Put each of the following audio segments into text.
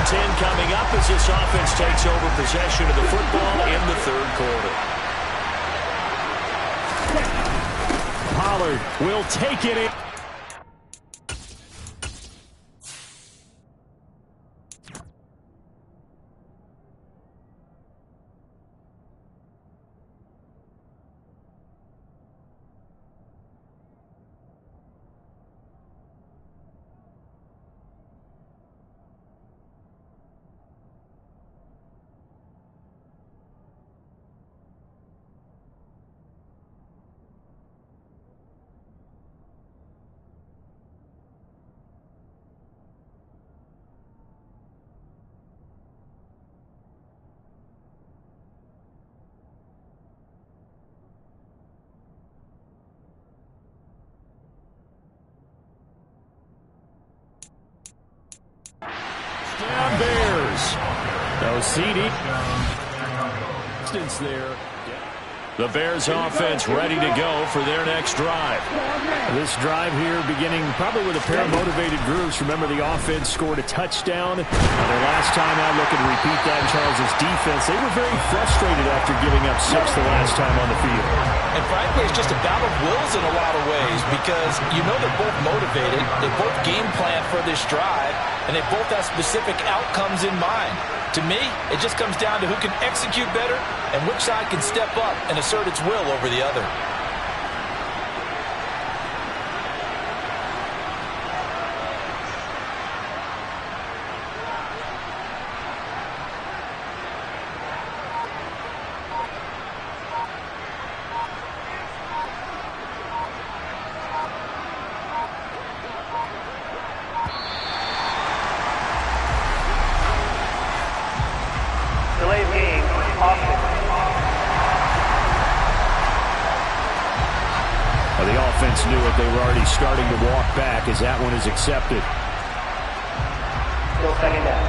and 10 coming up as this offense takes over possession of the football in the third quarter. Pollard will take it in. Down Bears. No CD. Distance there. The Bears offense ready to go for their next drive. This drive here beginning probably with a pair of motivated groups. Remember, the offense scored a touchdown. Their last time out, looking to repeat that in Charles' defense. They were very frustrated after giving up 6 the last time on the field. And frankly, it's just a battle of wills in a lot of ways because you know they're both motivated. They both game plan for this drive, and they both have specific outcomes in mind. To me, it just comes down to who can execute better and which side can step up and assert its will over the other. The offense knew it. They were already starting to walk back as that one is accepted. Still second down.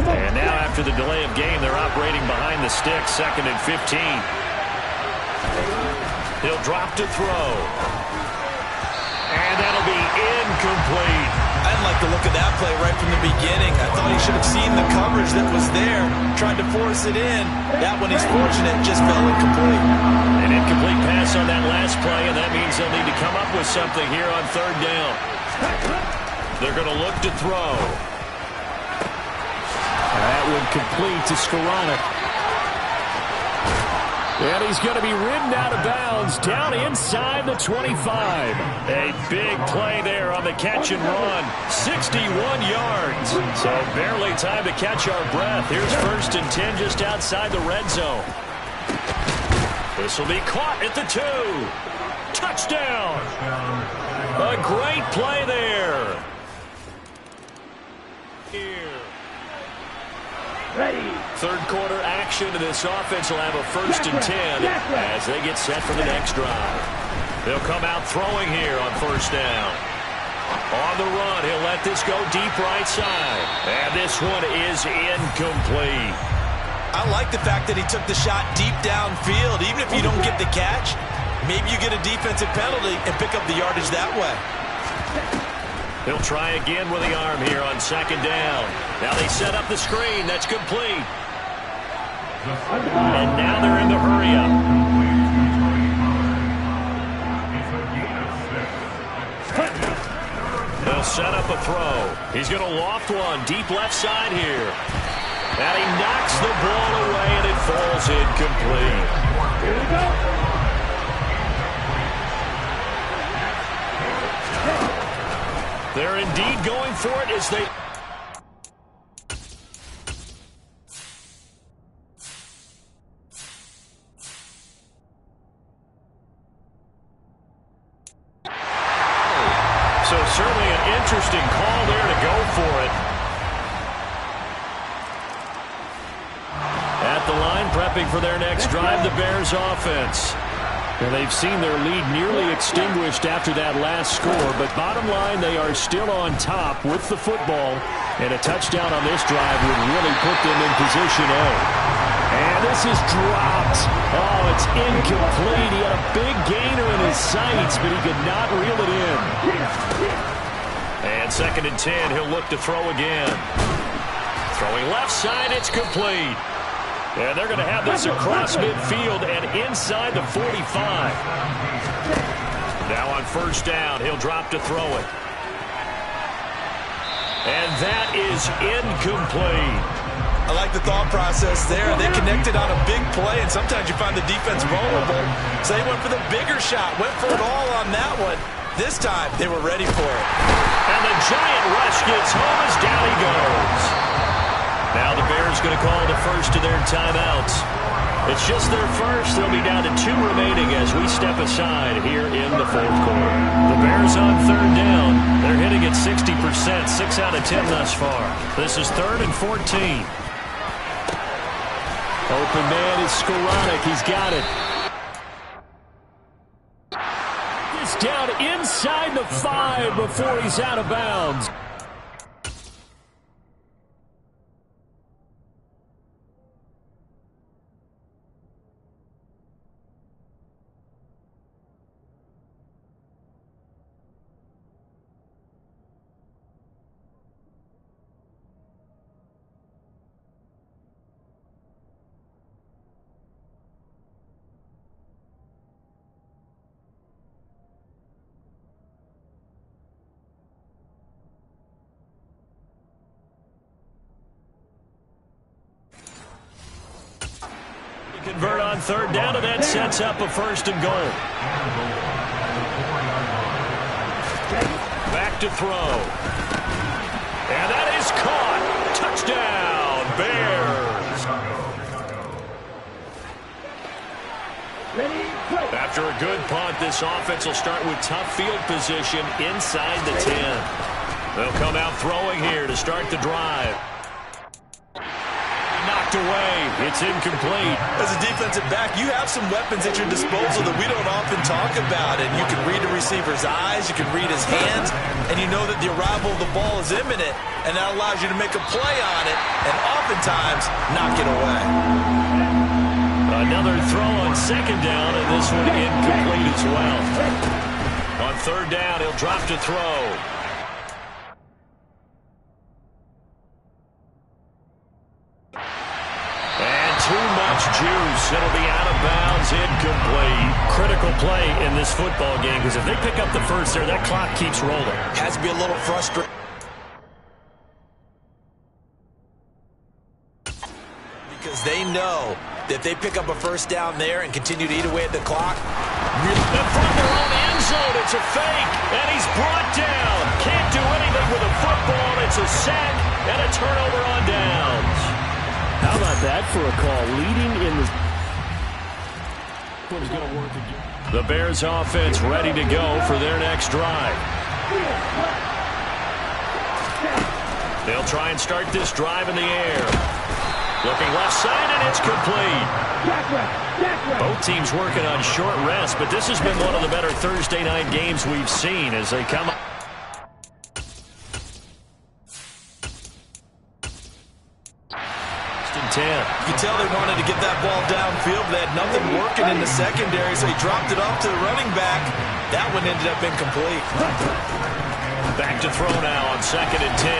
And now after the delay of game, they're operating behind the stick, 2nd and 15. He'll drop to throw. And that'll be incomplete. I didn't like the look of that play right from the beginning. I thought he should have seen the coverage that was there, tried to force it in. That one, he's fortunate, just fell incomplete. An incomplete pass on that last play, and that means they'll need to come up with something here on 3rd down. They're going to look to throw. That would complete to Skoranek. And he's going to be ridden out of bounds down inside the 25. A big play there on the catch and run. 61 yards. So barely time to catch our breath. Here's 1st and 10 just outside the red zone. This will be caught at the 2. Touchdown. A great play there. Here. Ready. 3rd quarter action, and this offense will have a 1st and 10 as they get set for the next drive. They'll come out throwing here on 1st down. On the run, he'll let this go deep right side. And this one is incomplete. I like the fact that he took the shot deep downfield. Even if you don't get the catch, maybe you get a defensive penalty and pick up the yardage that way. He'll try again with the arm here on 2nd down. Now they set up the screen. That's complete. And now they're in the hurry-up. They'll set up a throw. He's going to loft one deep left side here. And he knocks the ball away, and it falls incomplete. Here we go. They're indeed going for it as they... So certainly an interesting call there to go for it. At the line, prepping for their next drive, the Bears offense. And they've seen their lead nearly extinguished after that last score, but bottom line, they are still on top with the football, and a touchdown on this drive would really put them in position A. And this is dropped. Oh, it's incomplete. He had a big gainer in his sights, but he could not reel it in. And 2nd and 10, he'll look to throw again. Throwing left side, it's complete. And they're going to have this across midfield and inside the 45. Now on 1st down, he'll drop to throw it. And that is incomplete. I like the thought process there. They connected on a big play, and sometimes you find the defense vulnerable. So they went for the bigger shot, went for it all on that one. This time, they were ready for it. And the giant rush gets home as down he goes. Now the Bears going to call the first of their timeouts. It's just their first. They'll be down to 2 remaining as we step aside here in the 4th quarter. The Bears on 3rd down. They're hitting at 60%, 6 out of 10 thus far. This is 3rd and 14. Open man is Skoranek. He's got it. It's down inside the 5 before he's out of bounds. Convert on 3rd down, and that sets up a 1st and goal. Back to throw. And that is caught. Touchdown, Bears. After a good punt, this offense will start with tough field position inside the 10. They'll come out throwing here to start the drive. Knocked away. It's incomplete. As a defensive back, you have some weapons at your disposal that we don't often talk about. And you can read the receiver's eyes, you can read his hands, and you know that the arrival of the ball is imminent, and that allows you to make a play on it and oftentimes knock it away. Another throw on 2nd down, and this one incomplete as well. On 3rd down, he'll drop to throw. Too much juice. It'll be out of bounds, incomplete. Critical play in this football game, because if they pick up the first there, that clock keeps rolling. Has to be a little frustrating. Because they know that if they pick up a 1st down there and continue to eat away at the clock. And from their own end zone, it's a fake, and he's brought down. Can't do anything with a football. It's a sack and a turnover on downs. How about that for a call? Leading in the... The Bears offense ready to go for their next drive. They'll try and start this drive in the air. Looking left side, and it's complete. Both teams working on short rest, but this has been one of the better Thursday night games we've seen as they come up. 10. You can tell they wanted to get that ball downfield. They had nothing working in the secondary, so he dropped it off to the running back. That one ended up incomplete. Back to throw now on 2nd and 10.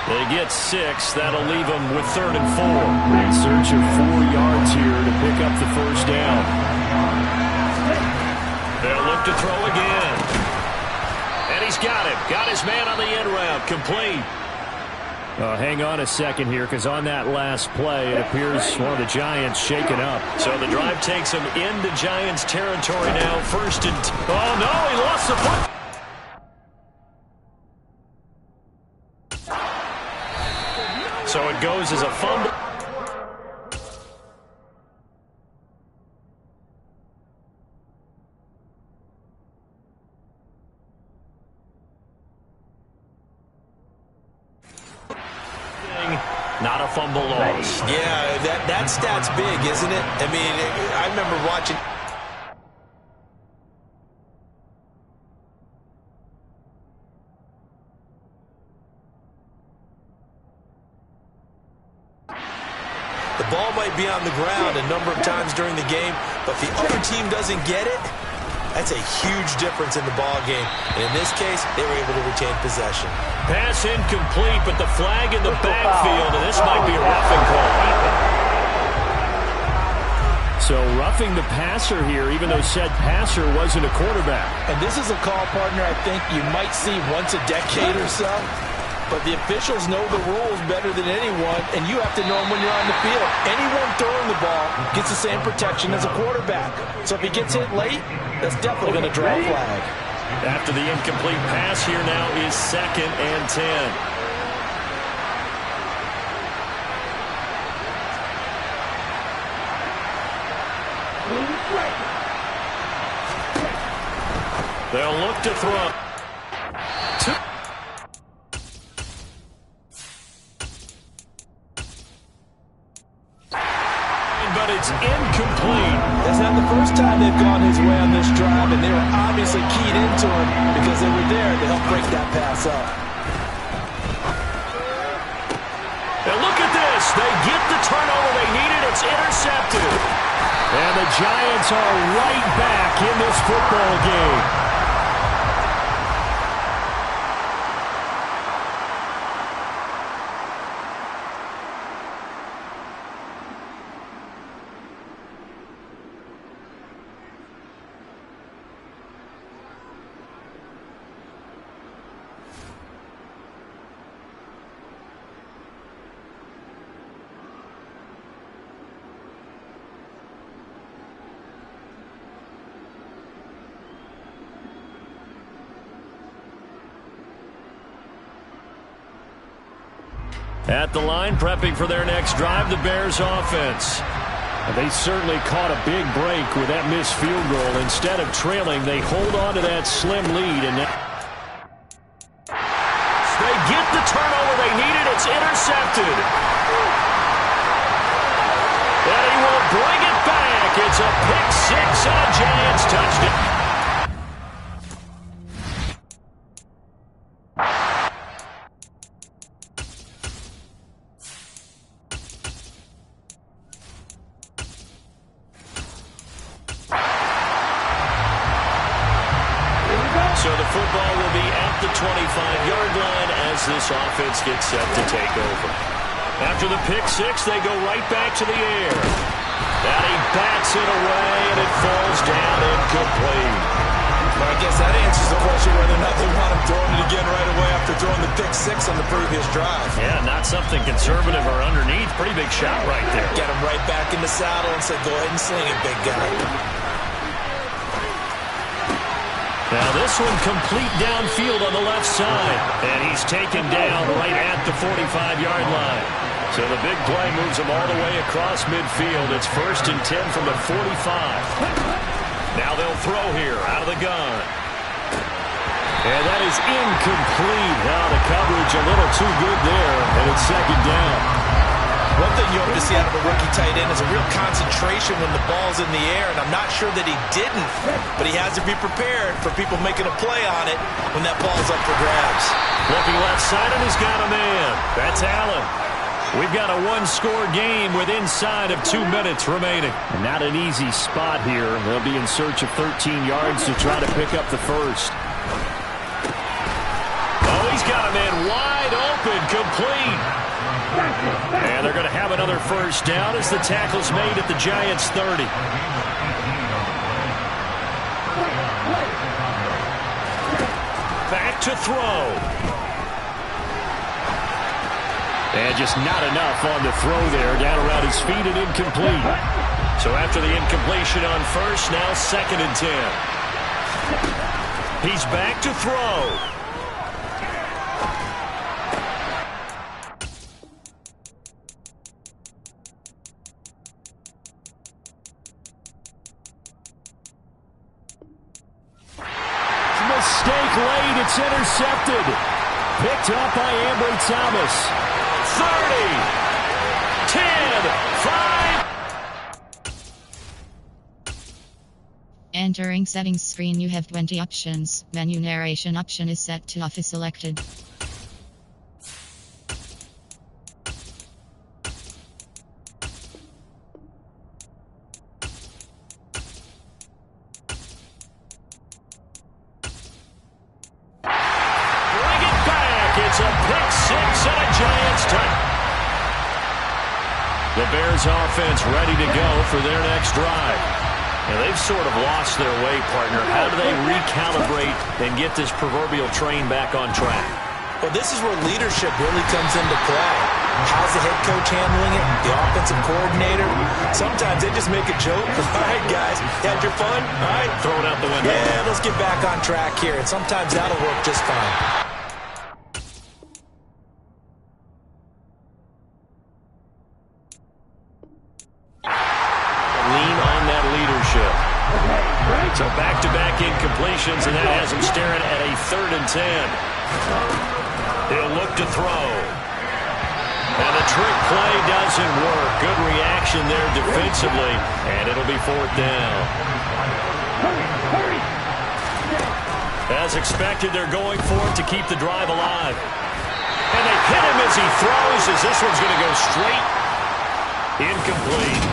They get 6. That'll leave them with 3rd and 4. In search of 4 yards here to pick up the 1st down. They'll look to throw again. And he's got him. Got his man on the end route. Complete. Hang on a second here, because on that last play, it appears one of the Giants shaken up. So the drive takes him into Giants territory now. 1st and... Oh, no, he lost the foot. So it goes as a fumble. Not a fumble loss. Yeah, that stat's big, isn't it? I mean, I remember watching. The ball be on the ground a number of times during the game, but if the other team doesn't get it, that's a huge difference in the ball game. And in this case, they were able to retain possession. Pass incomplete, but the flag in the backfield, and this might be a roughing call. So roughing the passer here, even though said passer wasn't a quarterback. And this is a call, partner, I think you might see once a decade or so. But the officials know the rules better than anyone, and you have to know them when you're on the field. Anyone throwing the ball gets the same protection as a quarterback. So if he gets hit late, that's definitely going to draw a flag. After the incomplete pass, here now is 2nd and 10. They'll look to throw. But it's incomplete. That's not the first time they've gone his way on this drive, and they were obviously keyed into him because they were there to help break that pass up. And look at this. They get the turnover they needed. It's intercepted. And the Giants are right back in this football game. At the line, prepping for their next drive, the Bears offense. They certainly caught a big break with that missed field goal. Instead of trailing, they hold on to that slim lead. And they get the turnover they needed. It's intercepted. And he will bring it back. It's a pick six and a Giants touchdown. So the football will be at the 25-yard line as this offense gets set to take over. After the pick six, they go right back to the air. And he bats it away, and it falls down incomplete. Well, I guess that answers the question whether or not they want him throwing it again right away after throwing the pick six on the previous drive. Yeah, not something conservative or underneath. Pretty big shot right there. Get him right back in the saddle and said, go ahead and sling it, big guy. Now this one complete downfield on the left side. And he's taken down right at the 45-yard line. So the big play moves him all the way across midfield. It's 1st and 10 from the 45. Now they'll throw here out of the gun. And that is incomplete. Now the coverage a little too good there. And it's 2nd down. One thing you hope to see out of a rookie tight end is a real concentration when the ball's in the air, and I'm not sure that he didn't, but he has to be prepared for people making a play on it when that ball's up for grabs. Looking left side, and he's got a man. That's Allen. We've got a one-score game with inside of 2 minutes remaining. And not an easy spot here. They'll be in search of 13 yards to try to pick up the first. Oh, he's got a man wide open, complete. And they're going to have another first down as the tackle's made at the Giants' 30. Back to throw. And just not enough on the throw there. Down around his feet and incomplete. So after the incompletion on first, now 2nd and 10. He's back to throw. Mistake late. It's intercepted. Picked up by Ambry Thomas. 30, 10, 5. Entering settings screen, you have 20 options. Menu narration option is set to off is selected. The Bears offense ready to go for their next drive. And they've sort of lost their way, partner. How do they recalibrate and get this proverbial train back on track? Well, this is where leadership really comes into play. How's the head coach handling it? The offensive coordinator? Sometimes they just make a joke. All right, guys, had your fun? All right. Throw it out the window. Yeah, let's get back on track here. And sometimes that'll work just fine. Lean on that leadership. So back-to-back incompletions, and that has him staring at a 3rd and 10. He'll look to throw. And the trick play doesn't work. Good reaction there defensively, and it'll be 4th down. As expected, they're going for it to keep the drive alive. And they hit him as he throws, as this one's going to go straight incomplete.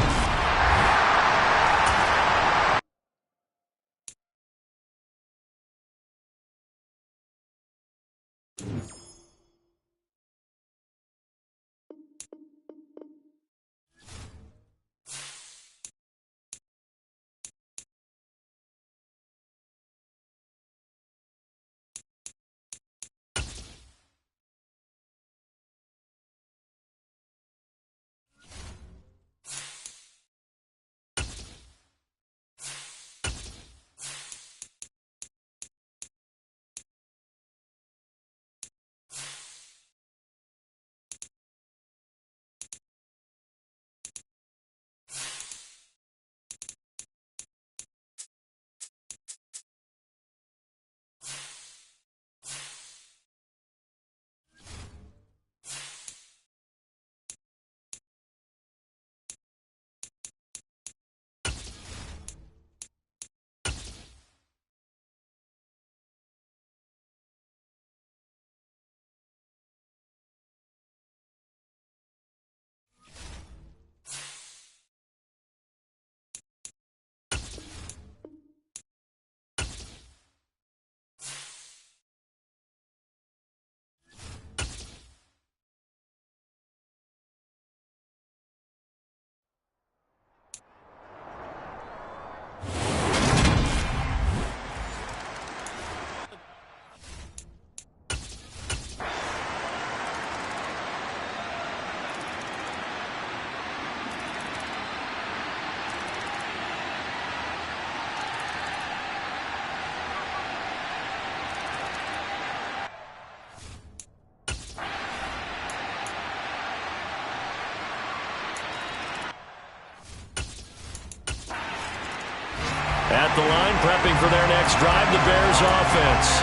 At the line, prepping for their next drive, the Bears offense.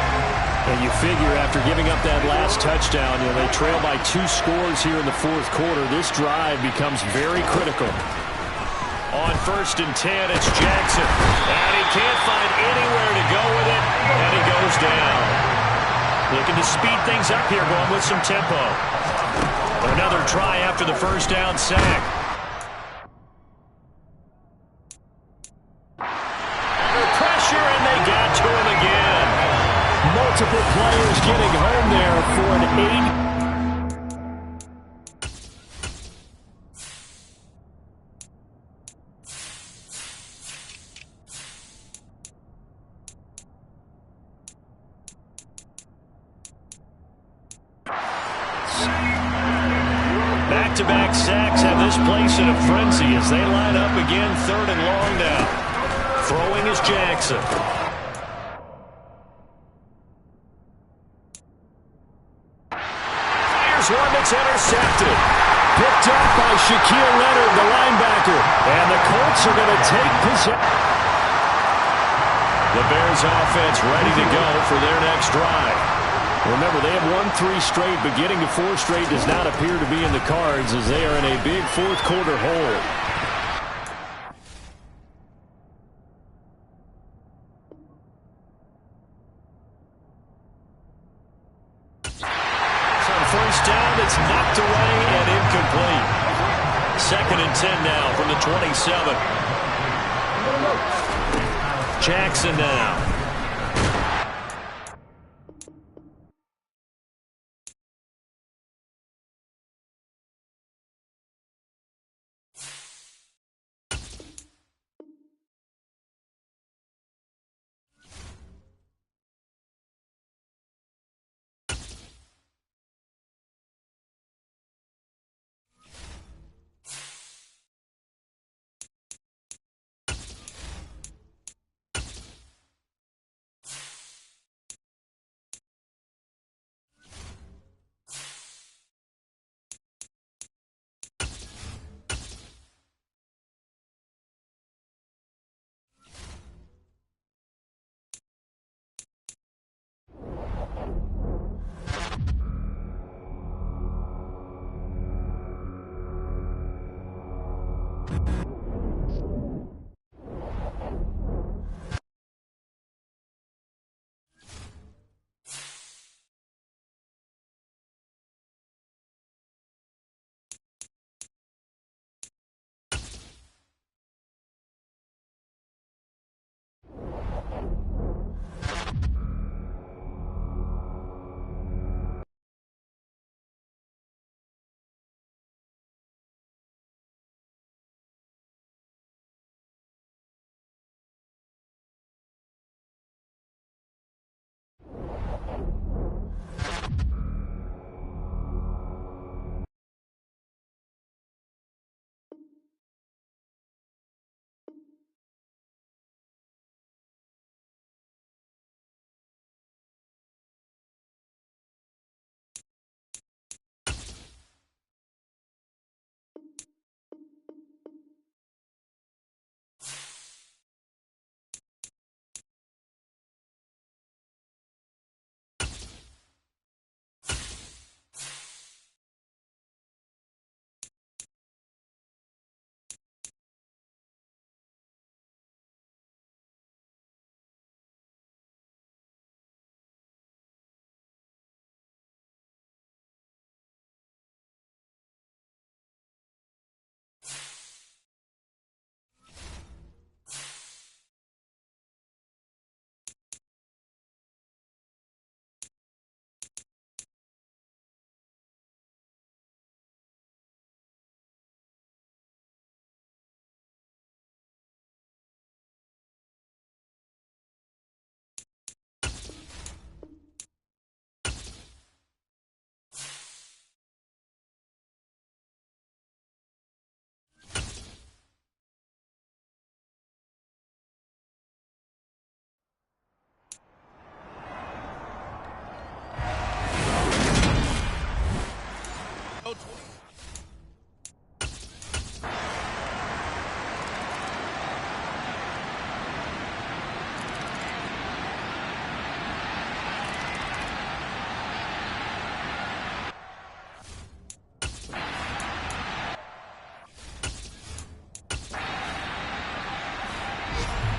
And you figure after giving up that last touchdown, they trail by 2 scores here in the 4th quarter. This drive becomes very critical. On 1st and 10, it's Jackson. And he can't find anywhere to go with it, and he goes down. Looking to speed things up here, going with some tempo. Another try after the 1st down sack. Multiple players getting home there for an 8. Back-to-back sacks have this place in a frenzy as they line up again, 3rd and long now. Throwing is Jackson. One that's intercepted. Picked up by Shaquille Leonard, the linebacker. And the Colts are going to take possession. The Bears offense ready to go for their next drive. Remember, they have won 3 straight, but getting to 4 straight does not appear to be in the cards as they are in a big 4th quarter hole. First down, it's knocked away and incomplete. 2nd and 10 now from the 27. Jackson now.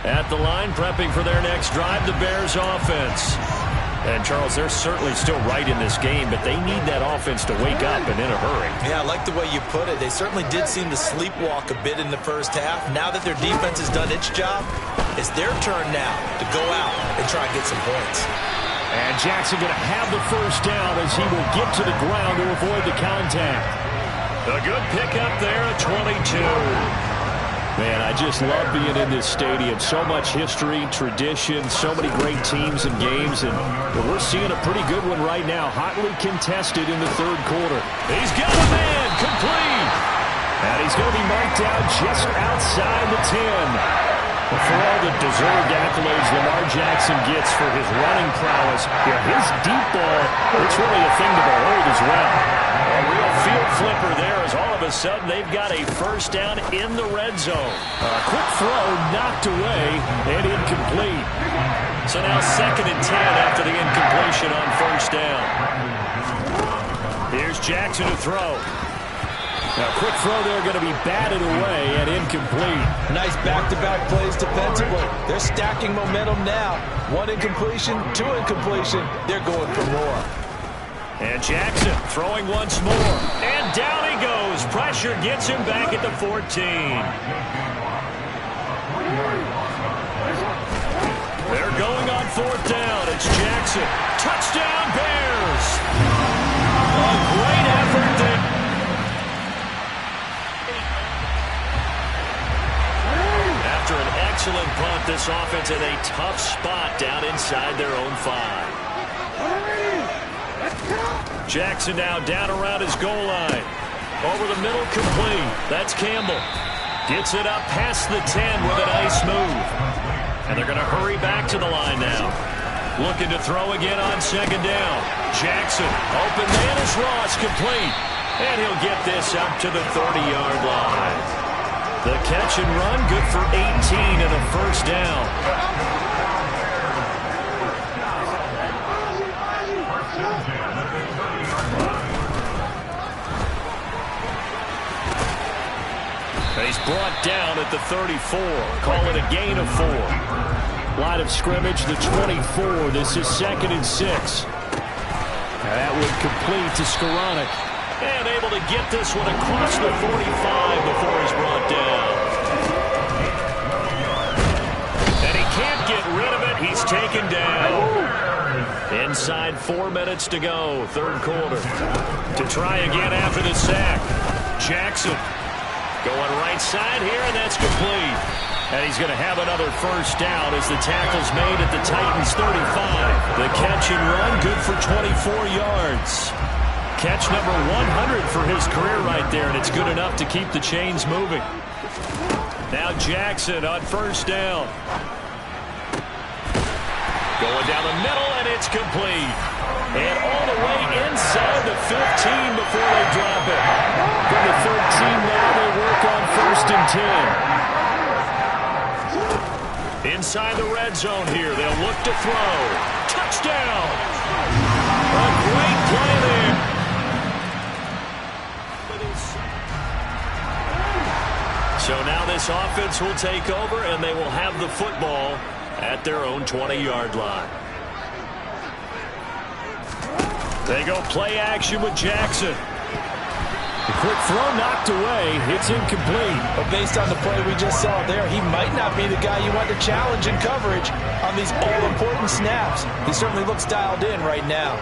At the line, prepping for their next drive, the Bears offense. And, Charles, they're certainly still right in this game, but they need that offense to wake up and in a hurry. Yeah, I like the way you put it. They certainly did seem to sleepwalk a bit in the first half. Now that their defense has done its job, it's their turn now to go out and try and get some points. And Jackson going to have the first down as he will get to the ground to avoid the contact. A good pickup there at 22. Man, I just love being in this stadium. So much history, tradition, so many great teams and games, and we're seeing a pretty good one right now. Hotly contested in the third quarter. He's got a man, complete. And he's going to be marked out just outside the 10. Well, for all the deserved accolades Lamar Jackson gets for his running prowess, his deep ball, it's really a thing to behold as well. A real field flipper there as all of a sudden they've got a first down in the red zone. A quick throw knocked away and incomplete. So now 2nd and 10 after the incompletion on first down. Here's Jackson to throw. Now, quick throw there going to be batted away and incomplete. Nice back-to-back plays defensively. They're stacking momentum now. 1 incompletion, 2 incompletion. They're going for more. And Jackson throwing once more. And down he goes. Pressure gets him back at the 14. They're going on 4th down. It's Jackson. Touchdown, Bears. A great effort there. After an excellent punt, this offense in a tough spot down inside their own 5. Jackson now down around his goal line. Over the middle, complete. That's Campbell. Gets it up past the 10 with a nice move. And they're going to hurry back to the line now. Looking to throw again on 2nd down. Jackson, open man is Ross, complete. And he'll get this up to the 30-yard line. The catch and run, good for 18 and a first down. He's brought down at the 34. Call it a gain of 4. Line of scrimmage, the 24. This is 2nd and 6. That would complete to Skoranek. And able to get this one across the 45 before he's brought down. And he can't get rid of it. He's taken down. Inside 4 minutes to go, 3rd quarter. To try again after the sack. Jackson going right side here, and that's complete. And he's going to have another first down as the tackle's made at the Titans' 35. The catch and run, good for 24 yards. Catch number 100 for his career right there, and it's good enough to keep the chains moving. Now Jackson on first down. Going down the middle, and it's complete. And all the way inside the 15 before they drop it. From the 13 now, they work on 1st and 10. Inside the red zone here, they'll look to throw. Touchdown! A great play there. So now this offense will take over, and they will have the football at their own 20-yard line. They go play action with Jackson. The quick throw knocked away. It's incomplete. But based on the play we just saw there, he might not be the guy you want to challenge in coverage on these all-important snaps. He certainly looks dialed in right now.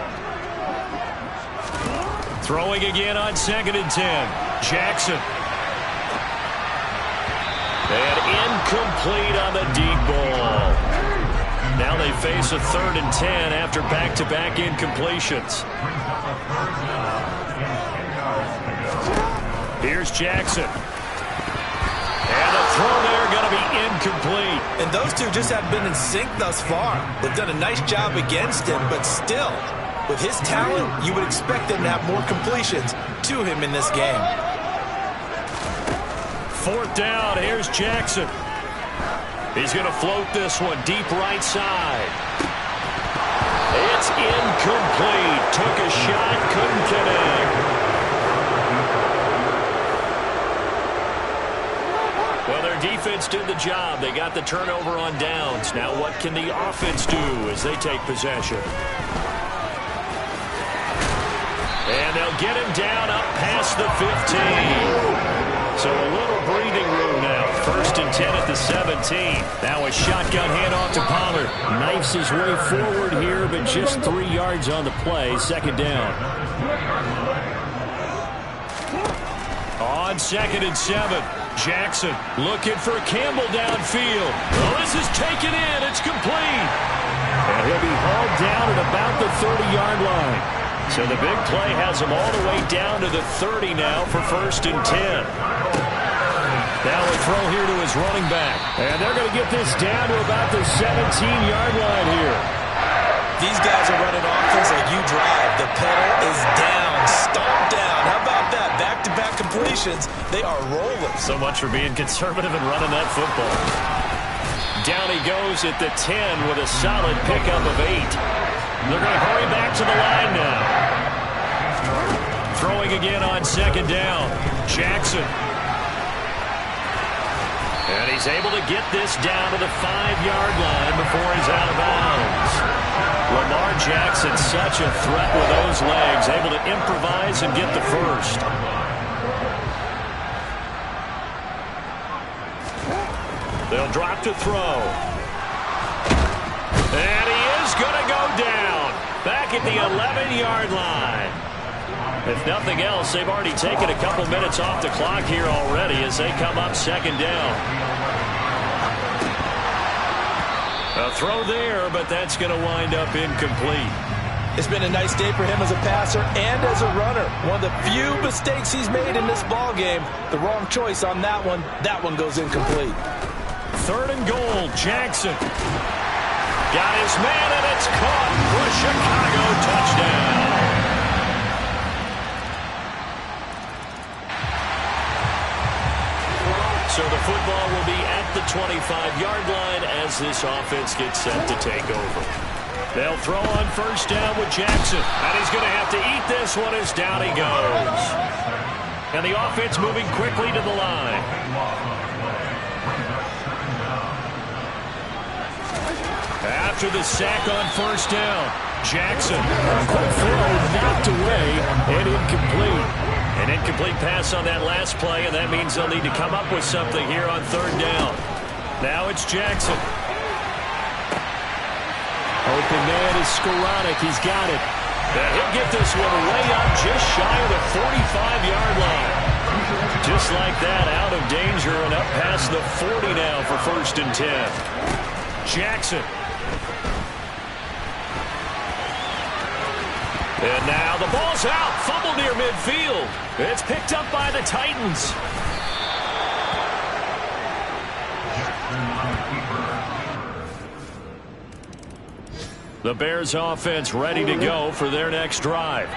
Throwing again on 2nd and 10. Jackson. And incomplete on the deep ball. Now they face a 3rd and 10 after back-to-back incompletions. Here's Jackson. And the throw there going to be incomplete. And those two just have been in sync thus far. They've done a nice job against him, but still, with his talent, you would expect them to have more completions to him in this game. 4th down, here's Jackson. He's going to float this one deep right side. It's incomplete. Took a shot, couldn't connect. Well, Well, their defense did the job. They got the turnover on downs. Now what can the offense do as they take possession? And they'll get him down up past the 15. So a little breathing room now. 1st and 10 at the 17. Now a shotgun handoff to Pollard. Knifes his way forward here, but just 3 yards on the play. 2nd down. On 2nd and 7. Jackson looking for Campbell downfield. Oh, this is taken in. It's complete. And he'll be hauled down at about the 30-yard line. So the big play has him all the way down to the 30 now for 1st and 10. Now a throw here to his running back. And they're going to get this down to about the 17-yard line here. These guys are running offense like you drive. The pedal is down, stomped down. How about that? Back-to-back completions. They are rolling. So much for being conservative and running that football. Down he goes at the 10 with a solid pickup of 8. They're going to hurry back to the line now. Throwing again on 2nd down. Jackson. And he's able to get this down to the 5-yard line before he's out of bounds. Lamar Jackson, such a threat with those legs, able to improvise and get the first. They'll drop to throw. And he is going to go down. Back at the 11-yard line. If nothing else, they've already taken a couple minutes off the clock here already as they come up 2nd down. A throw there, but that's going to wind up incomplete. It's been a nice day for him as a passer and as a runner. One of the few mistakes he's made in this ball game. The wrong choice on that one. That one goes incomplete. 3rd and goal, Jackson. Got his man, and it's caught for a Chicago touchdown. So the football will be at the 25-yard line as this offense gets set to take over. They'll throw on 1st down with Jackson. And he's going to have to eat this one as down he goes. And the offense moving quickly to the line. After the sack on 1st down, Jackson. Quick throw knocked away and incomplete. An incomplete pass on that last play, and that means they'll need to come up with something here on 3rd down. Now it's Jackson. Open man is Skoranek. He's got it. And he'll get this one way up just shy of the 45-yard line. Just like that, out of danger and up past the 40 now for 1st and 10. Jackson. And now the ball's out. Fumble near midfield. It's picked up by the Titans. The Bears offense ready to go for their next drive.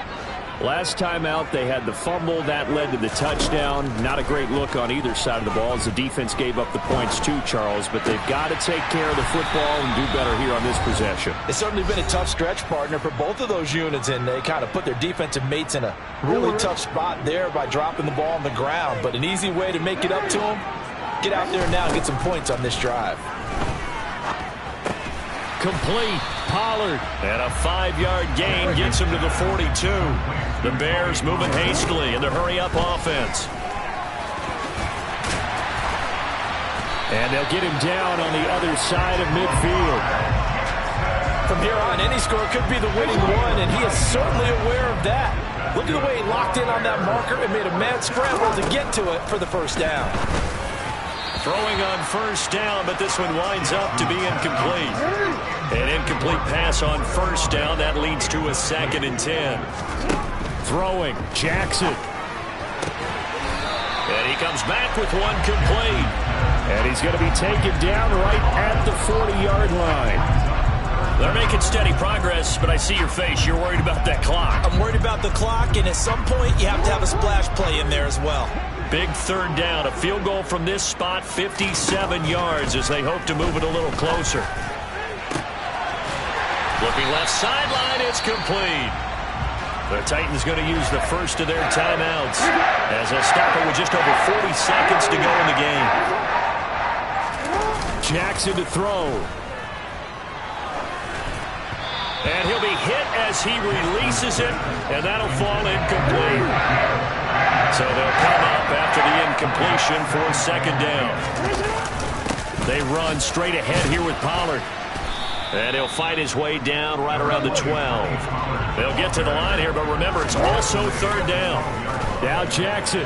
Last time out, they had the fumble. That led to the touchdown. Not a great look on either side of the ball as the defense gave up the points too, Charles. But they've got to take care of the football and do better here on this possession. It's certainly been a tough stretch, partner, for both of those units, and they kind of put their defensive mates in a really tough spot there by dropping the ball on the ground. But an easy way to make it up to them, get out there now and get some points on this drive. Complete. Pollard. And a 5-yard gain gets him to the 42. The Bears moving hastily in the hurry-up offense. And they'll get him down on the other side of midfield. From here on, any score could be the winning one, and he is certainly aware of that. Look at the way he locked in on that marker and made a mad scramble to get to it for the 1st down. Throwing on 1st down, but this one winds up to be incomplete. An incomplete pass on 1st down. That leads to a 2nd and 10. Throwing, Jackson. And he comes back with one complete. And he's going to be taken down right at the 40-yard line. They're making steady progress, but I see your face. You're worried about that clock. I'm worried about the clock, and at some point, you have to have a splash play in there as well. Big 3rd down. A field goal from this spot, 57 yards as they hope to move it a little closer. Looking left sideline, it's complete. The Titans going to use the first of their timeouts as they'll stop it with just over 40 seconds to go in the game. Jackson to throw. And he'll be hit as he releases it, and that'll fall incomplete. So they'll come up after the incompletion for second down. They run straight ahead here with Pollard. And he'll fight his way down right around the 12. They'll get to the line here, but remember, it's also third down. Now Jackson.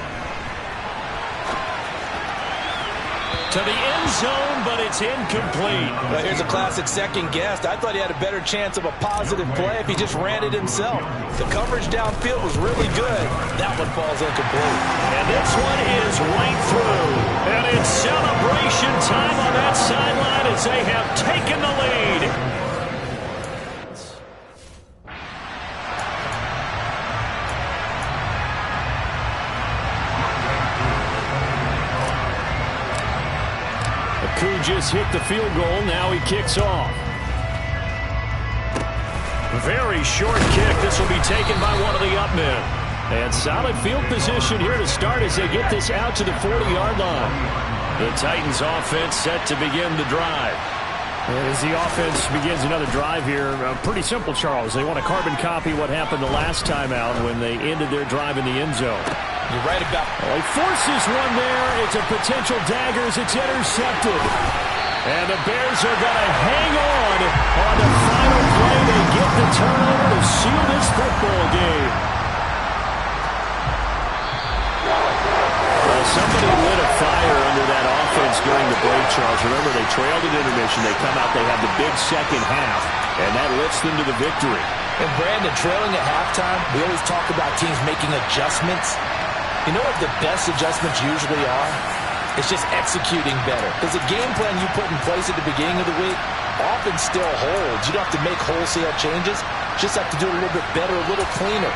To the end zone, but it's incomplete. Well, here's a classic second guess. I thought he had a better chance of a positive play if he just ran it himself. The coverage downfield was really good. That one falls incomplete. And this one is right through. And it's celebration time on that sideline as they have taken the lead. Koo just hit the field goal. Now he kicks off. Very short kick. This will be taken by one of the up men. And solid field position here to start as they get this out to the 40-yard line. The Titans offense set to begin the drive. And as the offense begins another drive here, pretty simple, Charles. They want to carbon copy what happened the last time out when they ended their drive in the end zone. You're right about it. Well, he forces one there. It's a potential dagger as it's intercepted. And the Bears are going to hang on the final play. They get the turnover to seal this football game. Well, somebody lit a fire under that offense during the break, Charles. Remember, they trailed at intermission. They come out, they have the big second half, and that lifts them to the victory. And Brandon, trailing at halftime, we always talk about teams making adjustments. You know what the best adjustments usually are? It's just executing better. Because the game plan you put in place at the beginning of the week often still holds. You don't have to make wholesale changes. You just have to do it a little bit better, a little cleaner.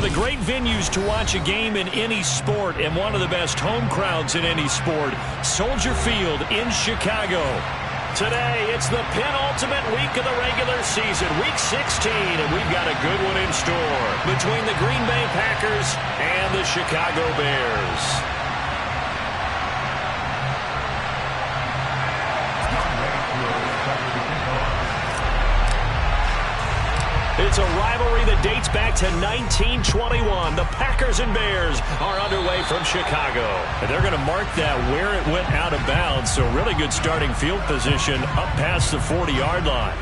the great venues to watch a game in any sport and one of the best home crowds in any sport, Soldier Field in Chicago. Today, it's the penultimate week of the regular season, Week 16, and we've got a good one in store between the Green Bay Packers and the Chicago Bears. It's a rivalry that dates back to 1921. The Packers and Bears are underway from Chicago. And they're going to mark that where it went out of bounds. So really good starting field position up past the 40-yard line.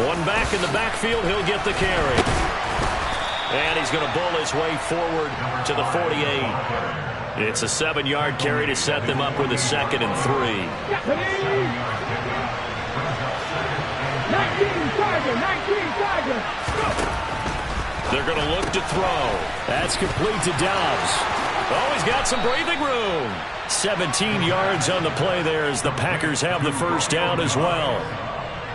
One back in the backfield, he'll get the carry. And he's going to bull his way forward to the 48. It's a 7-yard carry to set them up with a 2nd and 3. 19 Tiger. They're going to look to throw. That's complete to Dobbs. Oh, he's got some breathing room. 17 yards on the play there as the Packers have the first down as well.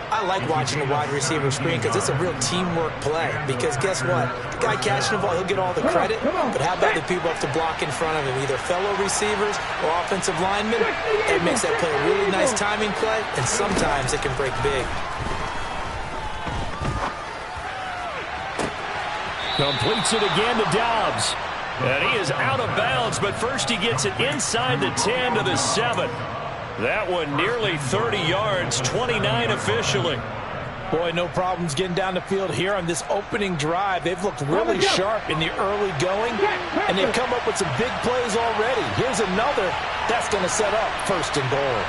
I like watching the wide receiver screen because it's a real teamwork play. Because guess what? The guy catching the ball, he'll get all the credit. But how about the people up to block in front of him, either fellow receivers or offensive linemen? It makes that play a really nice timing play, and sometimes it can break big. Completes it again to Dobbs. And he is out of bounds, but first he gets it inside the 10 to the 7. That one nearly 30 yards, 29 officially. Boy, no problems getting down the field here on this opening drive. They've looked really sharp in the early going, and they've come up with some big plays already. Here's another that's going to set up 1st and goal.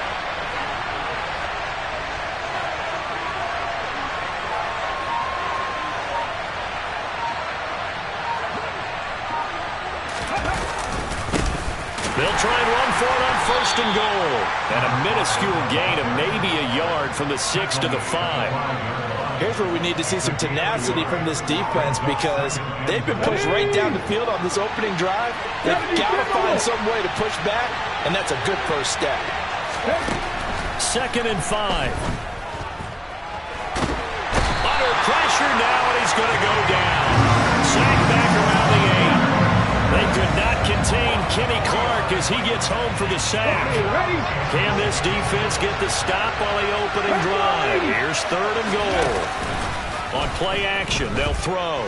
They'll try and run for it on 1st and goal. And a minuscule gain of maybe a yard from the 6 to the 5. Here's where we need to see some tenacity from this defense because they've been pushed right down the field on this opening drive. They've got to find some way to push back, and that's a good first step. 2nd and 5. Under pressure now, and he's going to go down. Sacked back around the 8. They could not contain Kenny Clark as he gets home for the sack. Can this defense get the stop on the opening drive? Here's 3rd and goal. On play action, they'll throw.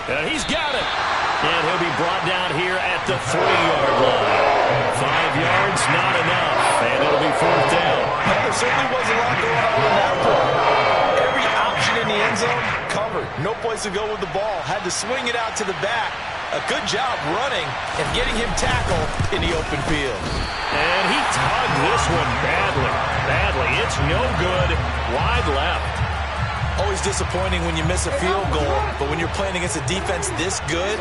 And he's got it. And he'll be brought down here at the 3-yard line. 5 yards, not enough. And it'll be 4th down. There certainly was a lot going on in that play. Every option in the end zone covered. No place to go with the ball. Had to swing it out to the back. A good job running and getting him tackled in the open field. And he tugged this one badly. It's no good. Wide left. Always disappointing when you miss a field goal, but when you're playing against a defense this good,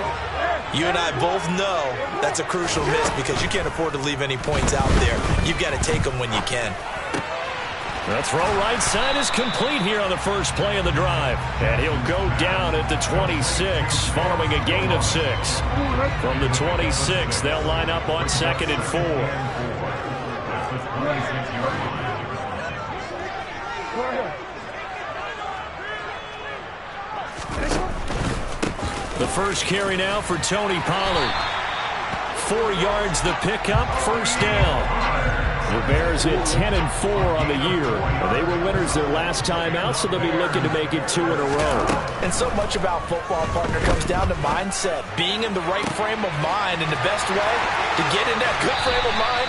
you and I both know that's a crucial miss because you can't afford to leave any points out there. You've got to take them when you can. The throw right side is complete here on the first play of the drive. And he'll go down at the 26 following a gain of 6. From the 26, they'll line up on 2nd and 4. The first carry now for Tony Pollard. 4 yards the pickup, 1st down. The Bears at 10-4 on the year. They were winners their last time out, so they'll be looking to make it 2 in a row. And so much about football, partner, comes down to mindset. Being in the right frame of mind, and the best way to get in that good frame of mind,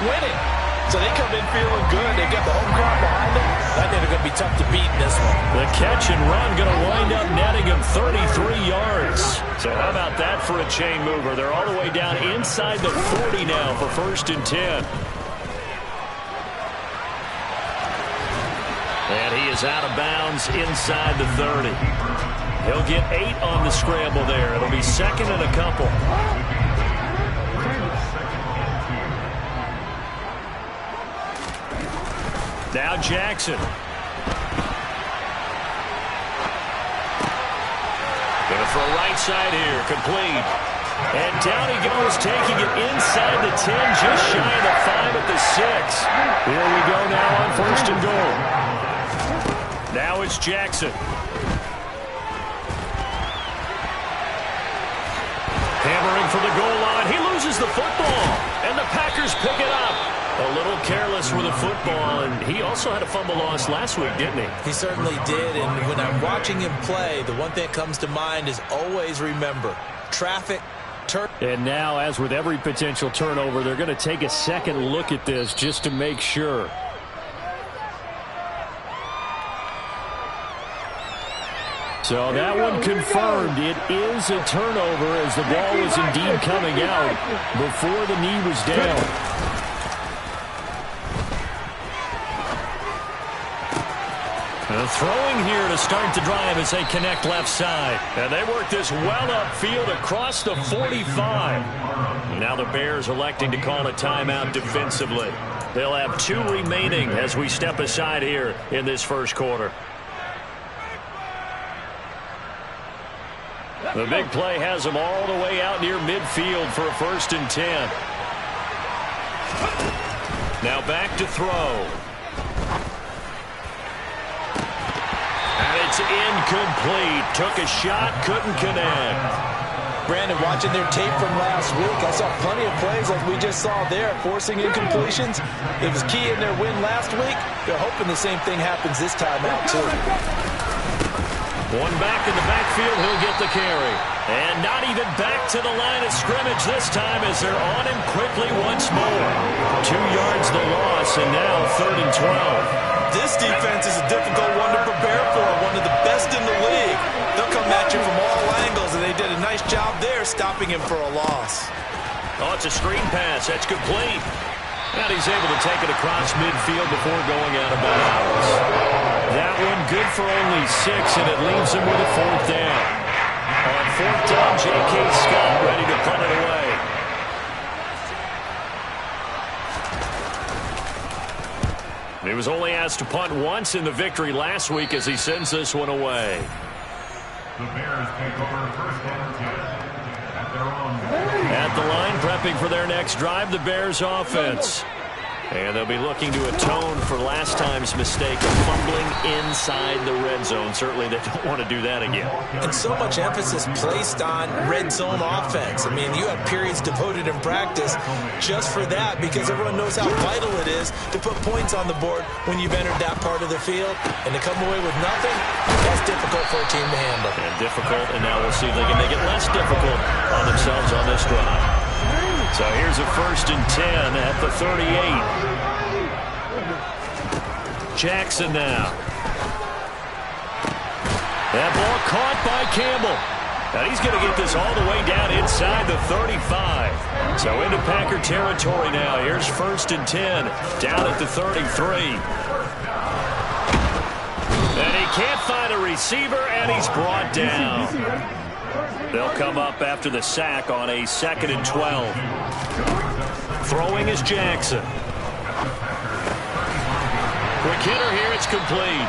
winning. So they come in feeling good. They've got the home crowd behind them. I think they're going to be tough to beat in this one. The catch and run going to wind up netting him 33 yards. So how about that for a chain mover? They're all the way down inside the 40 now for 1st and 10. And he is out of bounds inside the 30. He'll get 8 on the scramble there. It'll be 2nd and a couple. Now Jackson. for a right side here, complete. And down he goes, taking it inside the 10, just shy of the 5 at the 6. Here we go now on 1st and goal. Now it's Jackson. Hammering for the goal line. He loses the football, and the Packers pick it up. A little careless with the football, and he also had a fumble loss last week, didn't he? He certainly did, and when I'm watching him play, the one thing that comes to mind is always remember, traffic, and now, as with every potential turnover, they're going to take a second look at this just to make sure. So that one confirmed. It is a turnover as the ball was indeed coming out before the knee was down. Throwing here to start the drive as they connect left side. And they work this well upfield across the 45. Now the Bears electing to call a timeout defensively. They'll have 2 remaining as we step aside here in this first quarter. The big play has them all the way out near midfield for a 1st and 10. Now back to throw. It's incomplete. Took a shot, couldn't connect. Brandon, watching their tape from last week, I saw plenty of plays like we just saw there, forcing incompletions. It was key in their win last week. They're hoping the same thing happens this time out, too. One back in the backfield, he'll get the carry. And not even back to the line of scrimmage this time as they're on him quickly once more. 2 yards the loss, and now 3rd and 12. This defense is a difficult one to prepare for, one of the best in the league. They'll come at you from all angles, and they did a nice job there stopping him for a loss. Oh, it's a screen pass. That's complete. And he's able to take it across midfield before going out of bounds. That one good for only 6, and it leaves him with a 4th down. On 4th down, J.K. Scott ready to punt it away. He was only asked to punt once in the victory last week as he sends this one away. The Bears take over 1st and 10 at their own. At the line, prepping for their next drive, the Bears offense. And they'll be looking to atone for last time's mistake of fumbling inside the red zone. Certainly they don't want to do that again. And so much emphasis placed on red zone offense. I mean, you have periods devoted in practice just for that because everyone knows how vital it is to put points on the board when you've entered that part of the field. And to come away with nothing, that's difficult for a team to handle. And difficult, and now we'll see if they can make it less difficult on themselves on this drive. So here's a 1st and 10 at the 38. Jackson now. That ball caught by Campbell. And he's going to get this all the way down inside the 35. So into Packer territory now. Here's 1st and 10 down at the 33. And he can't find a receiver, and he's brought down. They'll come up after the sack on a 2nd and 12. Throwing is Jackson. Quick hitter here, it's complete.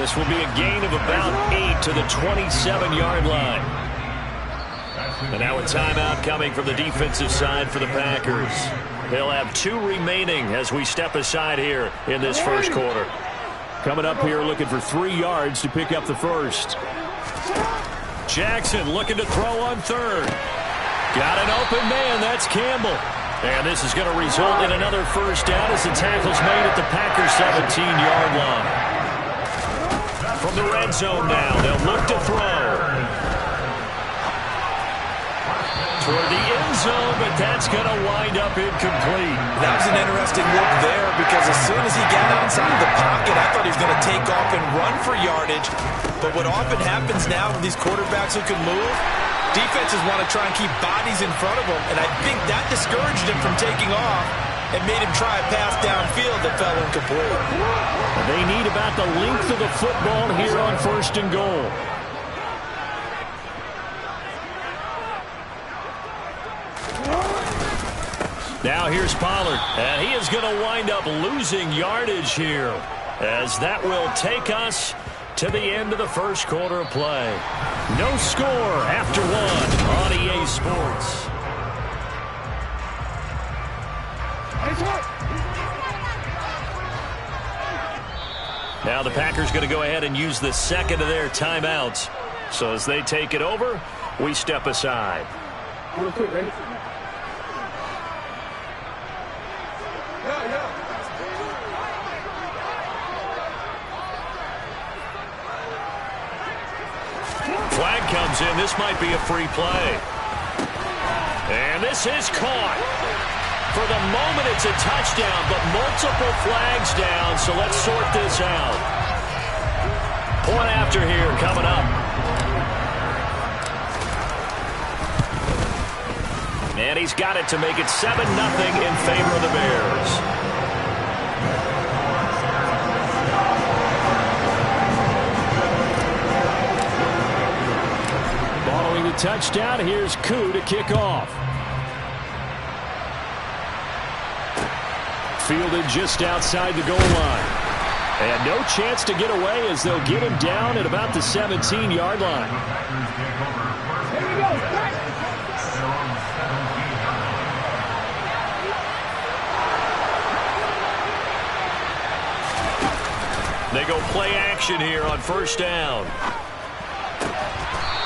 This will be a gain of about 8 to the 27-yard line. And now a timeout coming from the defensive side for the Packers. They'll have 2 remaining as we step aside here in this first quarter. Coming up here looking for 3 yards to pick up the first. Jackson looking to throw on 3rd. Got an open man. That's Campbell. And this is going to result in another 1st down as the tackle's made at the Packers 17-yard line. From the red zone now, they'll look to throw. Toward the end zone, but that's going to wind up incomplete. That was an interesting look there because as soon as he got outside the pocket, I thought he was going to take off and run for yardage. But what often happens now with these quarterbacks who can move, defenses want to try and keep bodies in front of them, and I think that discouraged him from taking off and made him try a pass downfield that fell incomplete. They need about the length of the football here on 1st and goal. Now here's Pollard, and he is going to wind up losing yardage here as that will take us to the end of the first quarter of play. No score after one on EA Sports. Now the Packers going to go ahead and use the second of their timeouts. So as they take it over, we step aside. Flag comes in. This might be a free play. And this is caught. For the moment, it's a touchdown, but multiple flags down, so let's sort this out. Point after here coming up. And he's got it to make it 7-0 in favor of the Bears. Following the touchdown, here's Koo to kick off. Fielded just outside the goal line. And no chance to get away as they'll get him down at about the 17-yard line. They go play action here on first down.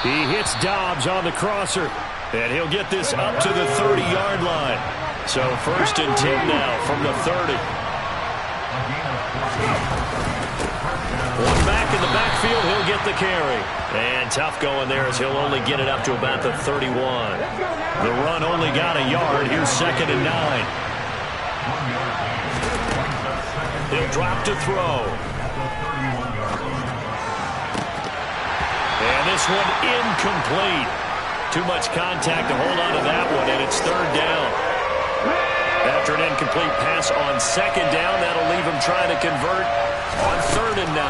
He hits Dobbs on the crosser. And he'll get this up to the 30-yard line. So first and 10 now from the 30. One back in the backfield, he'll get the carry. And tough going there as he'll only get it up to about the 31. The run only got a yard. Here's 2nd and 9. He'll drop to throw. And this one incomplete. Too much contact to hold on to that one, and it's 3rd down. After an incomplete pass on 2nd down, that'll leave him trying to convert on 3rd and 9.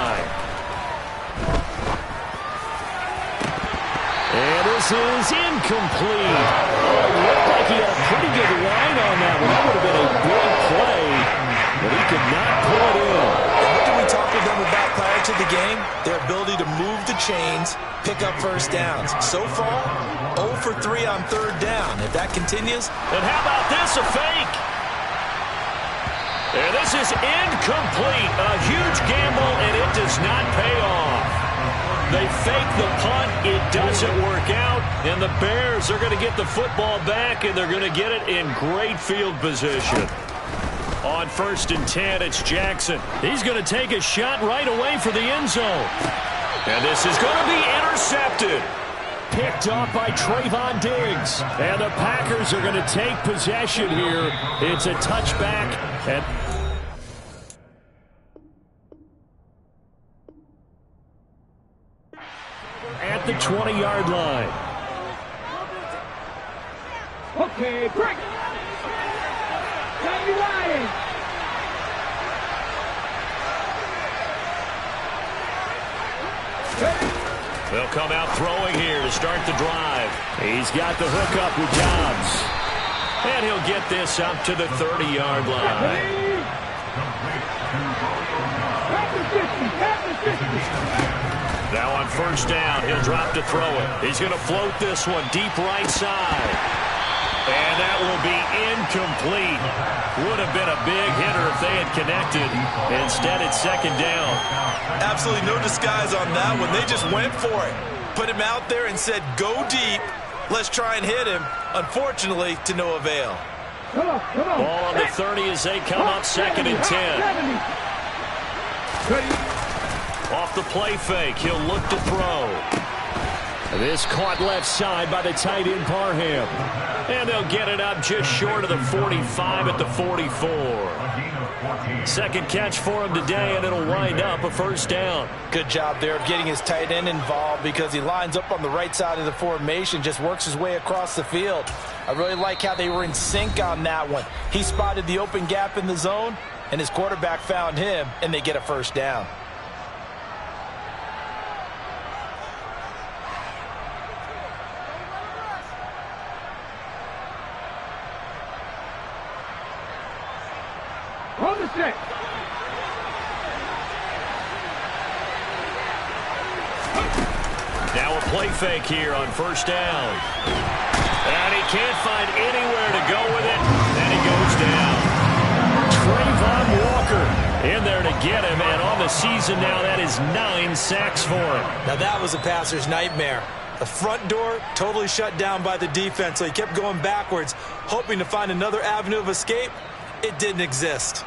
And this is incomplete. Oh, it looked like he had a pretty good line on that one. That would have been a big play, but he could not pull it in. What did we talk with them about prior to the game? Their ability to move the chains, pick up first downs. So far, 0 for 3 on 3rd down. If that continues. And how about this, a fake? And this is incomplete. A huge gamble, and it does not pay off. They fake the punt. It doesn't work out, and the Bears are going to get the football back, and they're going to get it in great field position. On 1st and 10, it's Jackson. He's going to take a shot right away for the end zone. And this is going to be intercepted. Picked off by Trayvon Diggs. And the Packers are going to take possession here. It's a touchback. At the 20-yard line. Okay, break. Tell me Ryan. They'll come out throwing here to start the drive. He's got the hook up with Dobbs. And he'll get this up to the 30-yard line. Now on 1st down, he'll drop to throw it. He's going to float this one deep right side. And that will be incomplete. Would have been a big hitter if they had connected. Instead, it's 2nd down. Absolutely no disguise on that one. They just went for it. Put him out there and said, go deep. Let's try and hit him. Unfortunately, to no avail. Ball on the 30 as they come up 2nd and 10. Off the play fake, he'll look to throw. This caught left side by the tight end Parham. And they'll get it up just short of the 45 at the 44. 2nd catch for him today, and it'll wind up a 1st down. Good job there of getting his tight end involved because he lines up on the right side of the formation, just works his way across the field. I really like how they were in sync on that one. He spotted the open gap in the zone, and his quarterback found him, and they get a 1st down. Hold the stick. Now a play fake here on first down. And he can't find anywhere to go with it. And he goes down. Trayvon Walker in there to get him. And on the season now, that is 9 sacks for him. Now that was a passer's nightmare. The front door totally shut down by the defense, so he kept going backwards, hoping to find another avenue of escape. It didn't exist.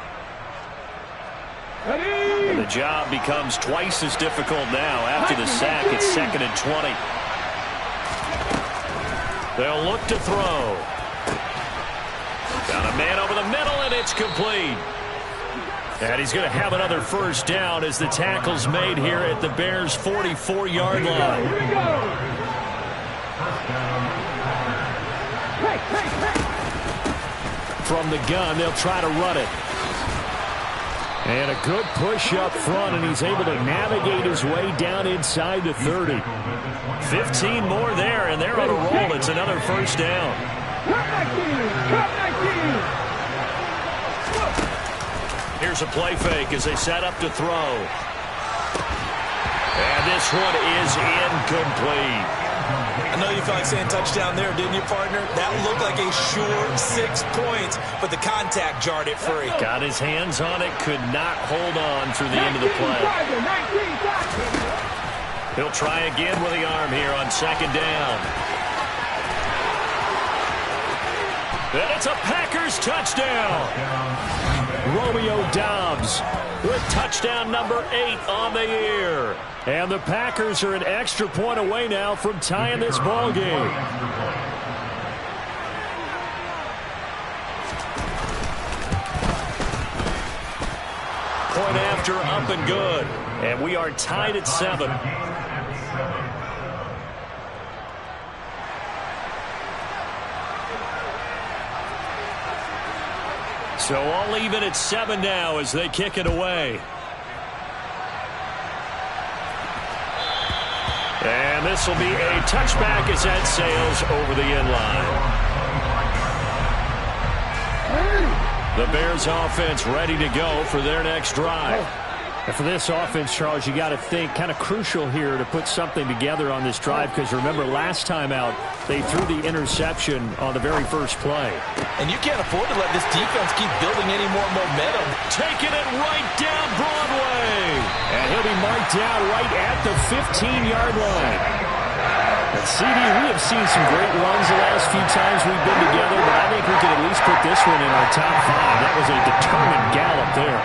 And the job becomes twice as difficult now. After the sack, it's 2nd and 20. They'll look to throw. Got a man over the middle, and it's complete. And he's going to have another first down as the tackle's made here at the Bears' 44-yard line. From the gun, they'll try to run it. And a good push up front, and he's able to navigate his way down inside the 30. 15 more there, and they're on a roll. It's another first down. Here's a play fake as they set up to throw. And this one is incomplete. I know you felt like saying touchdown there, didn't you, partner? That looked like a sure 6 points, but the contact jarred it free. Got his hands on it, could not hold on through the end of the play. He'll try again with the arm here on 2nd down. And it's a Packers touchdown. Romeo Doubs with touchdown number 8 on the year. And the Packers are an extra point away now from tying this ball game. Point after, up and good. And we are tied at 7. So all even at 7 now as they kick it away. And this will be a touchback as that sails over the end line. The Bears offense ready to go for their next drive. And for this offense, Charles, you got to think kind of crucial here to put something together on this drive, because remember last time out they threw the interception on the very first play. And you can't afford to let this defense keep building any more momentum. Taking it right down Broadway. And he'll be marked down right at the 15-yard line. But CD, we have seen some great runs the last few times we've been together, but I think we can at least put this one in our top 5. That was a determined gallop there.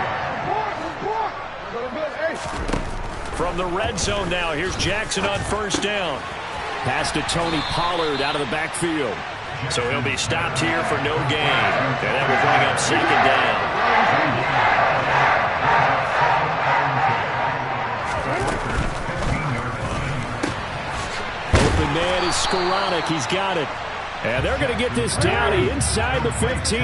From the red zone now, here's Jackson on first down. Pass to Tony Pollard out of the backfield. So he'll be stopped here for no gain. And that will bring up 2nd down. Open man is Skoranek. He's got it. And they're going to get this down inside the 15.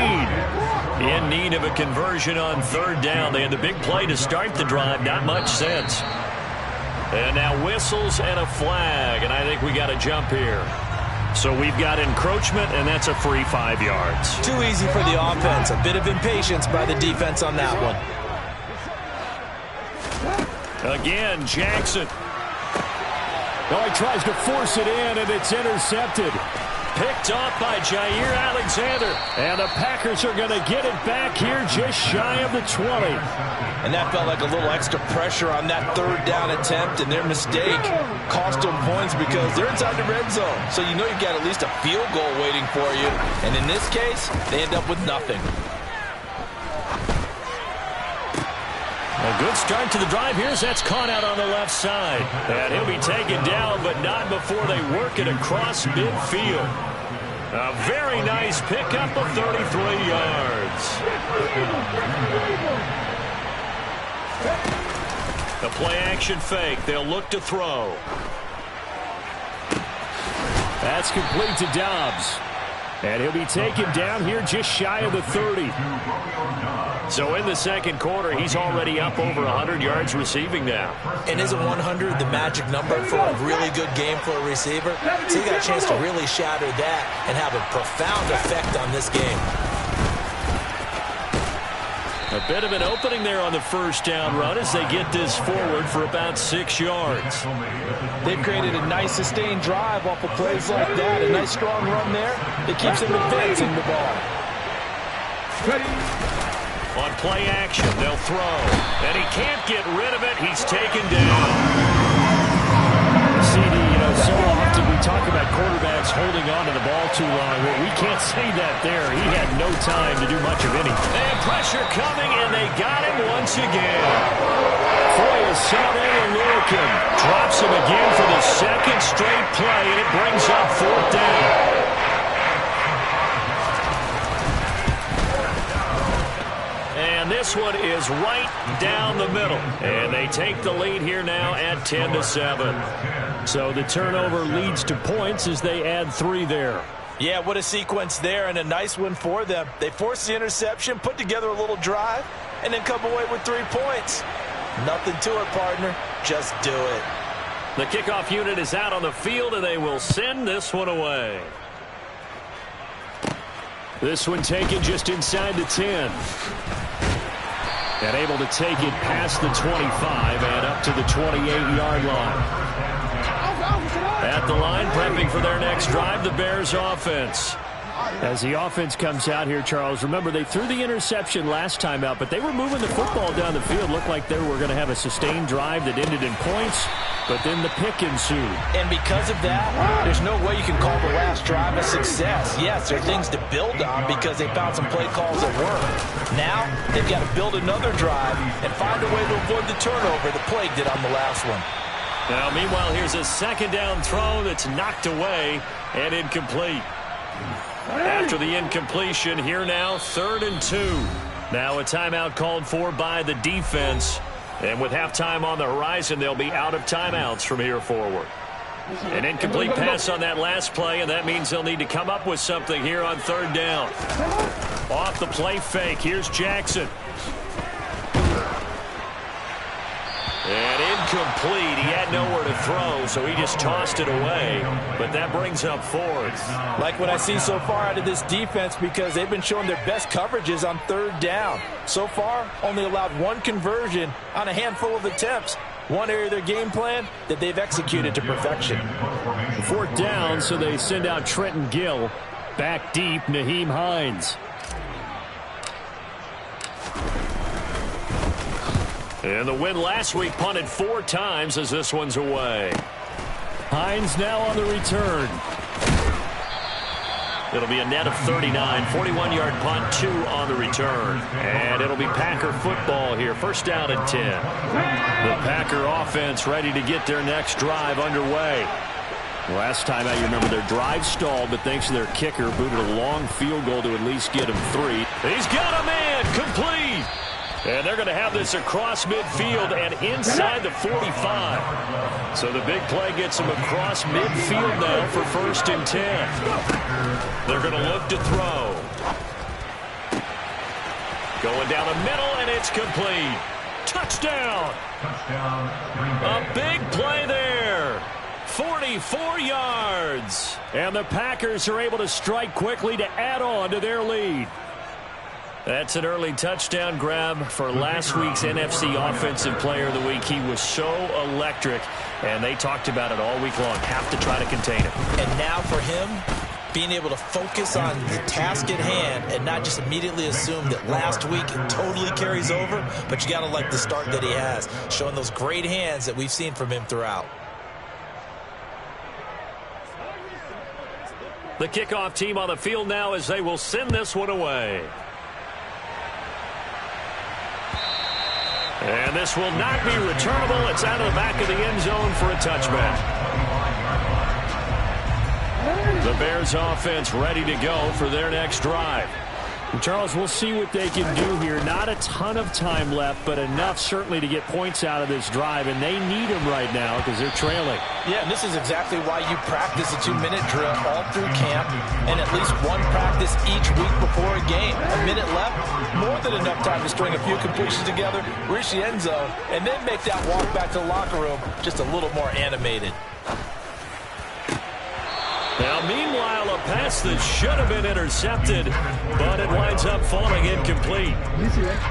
In need of a conversion on 3rd down. They had the big play to start the drive. Not much sense. And now whistles and a flag. And I think we got a jump here. So we've got encroachment, and that's a free 5 yards. Too easy for the offense. A bit of impatience by the defense on that one. Again, Jackson. Oh, he tries to force it in, and it's intercepted. Picked off by Jair Alexander. And the Packers are going to get it back here just shy of the 20. And that felt like a little extra pressure on that 3rd down attempt, and their mistake cost them points because they're inside the red zone. So you know you've got at least a field goal waiting for you. And in this case, they end up with nothing. A good start to the drive here as that's caught out on the left side. And he'll be taken down, but not before they work it across midfield. A very nice pickup of 33 yards. The play action fake. They'll look to throw. That's complete to Doubs. And he'll be taken down here just shy of the 30. So in the second quarter, he's already up over 100 yards receiving now. And isn't 100 the magic number for a really good game for a receiver? So he got a chance to really shatter that and have a profound effect on this game. A bit of an opening there on the first down run as they get this forward for about 6 yards. They've created a nice sustained drive off of plays like that. A nice strong run there. It keeps them advancing the ball. On play action, they'll throw. And he can't get rid of it. He's taken down. CD, so often we talk about quarterbacks holding on to the ball too long. Well, we can't say that there. He had no time to do much of anything. And pressure coming, and they got him once again. Foye Lurican drops him again for the second straight play, and it brings up 4th down. And this one is right down the middle. And they take the lead here now at 10-7. So the turnover leads to points as they add 3 there. Yeah, what a sequence there, and a nice one for them. They force the interception, put together a little drive, and then come away with 3 points. Nothing to it, partner. Just do it. The kickoff unit is out on the field, and they will send this one away. This one taken just inside the 10. And able to take it past the 25 and up to the 28-yard line. At the line, prepping for their next drive, the Bears offense. As the offense comes out here, Charles, remember they threw the interception last time out, but they were moving the football down the field. Looked like they were going to have a sustained drive that ended in points, but then the pick ensued. And because of that, there's no way you can call the last drive a success. Yes, there are things to build on because they found some play calls that work. Now, they've got to build another drive and find a way to avoid the turnover that plagued it on the last one. Now, meanwhile, here's a second down throw that's knocked away and incomplete. After the incompletion, here now, 3rd and 2. Now a timeout called for by the defense. And with halftime on the horizon, they'll be out of timeouts from here forward. An incomplete pass on that last play, and that means they'll need to come up with something here on 3rd down. Off the play fake, here's Jackson. And incomplete. He had nowhere to throw, so he just tossed it away. But that brings up 4th. Like what I see so far out of this defense because they've been showing their best coverages on 3rd down. So far, only allowed 1 conversion on a handful of attempts. One area of their game plan that they've executed to perfection. 4th down, so they send out Trenton Gill. Back deep, Nyheim Hines. And the win last week punted 4 times as this one's away. Hines now on the return. It'll be a net of 39, 41-yard punt, 2 on the return. And it'll be Packer football here, 1st down and 10. The Packer offense ready to get their next drive underway. Last time out, you remember their drive stalled, but thanks to their kicker, booted a long field goal to at least get him 3. He's got a man, complete. And they're going to have this across midfield and inside the 45. So the big play gets them across midfield now for 1st and 10. They're going to look to throw. Going down the middle, and it's complete. Touchdown. A big play there. 44 yards. And the Packers are able to strike quickly to add on to their lead. That's an early touchdown grab for last week's NFC Offensive Player of the Week. He was so electric, and they talked about it all week long. Have to try to contain him. And now for him, being able to focus on the task at hand and not just immediately assume that last week it totally carries over, but you got to like the start that he has, showing those great hands that we've seen from him throughout. The kickoff team on the field now as they will send this one away. And this will not be returnable. It's out of the back of the end zone for a touchback. The Bears offense ready to go for their next drive. And Charles, we'll see what they can do here. Not a ton of time left, but enough certainly to get points out of this drive, and they need them right now because they're trailing. Yeah, and this is exactly why you practice a 2-minute drill all through camp and at least one practice each week before a game. A minute left, more than enough time to string a few completions together, reach the end zone, and then make that walk back to the locker room just a little more animated. Now, meanwhile, a pass that should have been intercepted, but it winds up falling incomplete.